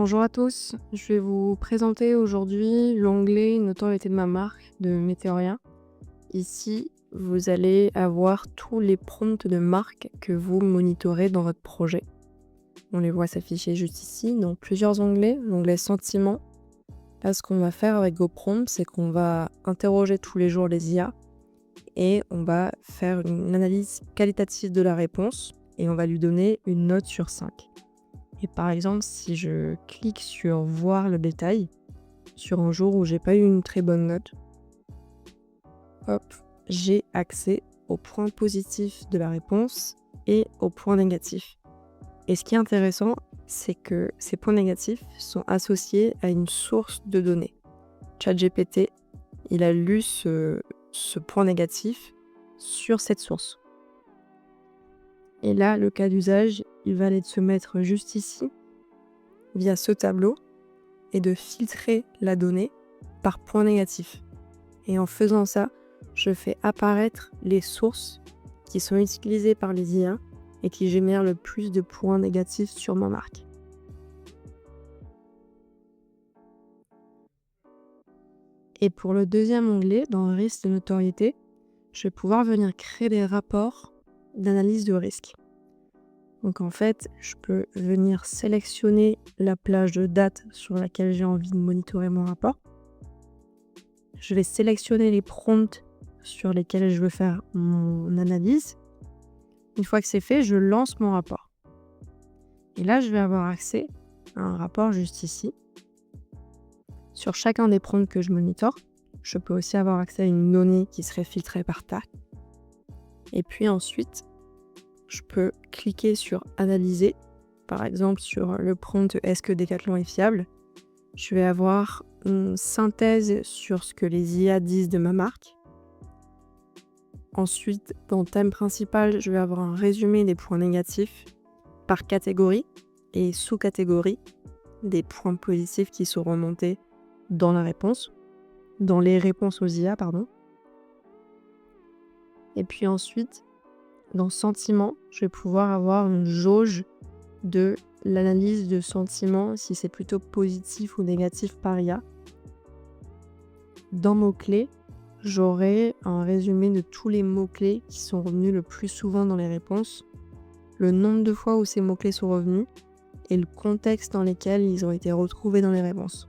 Bonjour à tous, je vais vous présenter aujourd'hui l'onglet Notoriété de ma marque de Météorien. Ici, vous allez avoir tous les prompts de marque que vous monitorez dans votre projet. On les voit s'afficher juste ici dans plusieurs onglets. L'onglet Sentiments. Là, ce qu'on va faire avec GoPrompt, c'est qu'on va interroger tous les jours les IA et on va faire une analyse qualitative de la réponse et on va lui donner une note sur 5. Et par exemple, si je clique sur voir le détail, sur un jour où j'ai pas eu une très bonne note, hop, j'ai accès aux points positifs de la réponse et aux points négatifs. Et ce qui est intéressant, c'est que ces points négatifs sont associés à une source de données. ChatGPT, il a lu ce point négatif sur cette source. Et là, le cas d'usage, il va aller se mettre juste ici, via ce tableau, et de filtrer la donnée par point négatif. Et en faisant ça, je fais apparaître les sources qui sont utilisées par les IA et qui génèrent le plus de points négatifs sur ma marque. Et pour le deuxième onglet, dans risque de notoriété, je vais pouvoir venir créer des rapports d'analyse de risque. Donc en fait, je peux venir sélectionner la plage de date sur laquelle j'ai envie de monitorer mon rapport. Je vais sélectionner les prompts sur lesquels je veux faire mon analyse. Une fois que c'est fait, je lance mon rapport. Et là, je vais avoir accès à un rapport juste ici. Sur chacun des prompts que je monitore, je peux aussi avoir accès à une donnée qui serait filtrée par tag. Et puis ensuite, je peux cliquer sur analyser. Par exemple, sur le prompt est-ce que Decathlon est fiable, je vais avoir une synthèse sur ce que les IA disent de ma marque. Ensuite, dans thème principal, je vais avoir un résumé des points négatifs par catégorie et sous-catégorie des points positifs qui sont remontés dans la réponse, dans les réponses aux IA, pardon. Et puis ensuite, dans sentiments, je vais pouvoir avoir une jauge de l'analyse de sentiments, si c'est plutôt positif ou négatif par IA. Dans mots-clés, j'aurai un résumé de tous les mots-clés qui sont revenus le plus souvent dans les réponses, le nombre de fois où ces mots-clés sont revenus et le contexte dans lequel ils ont été retrouvés dans les réponses.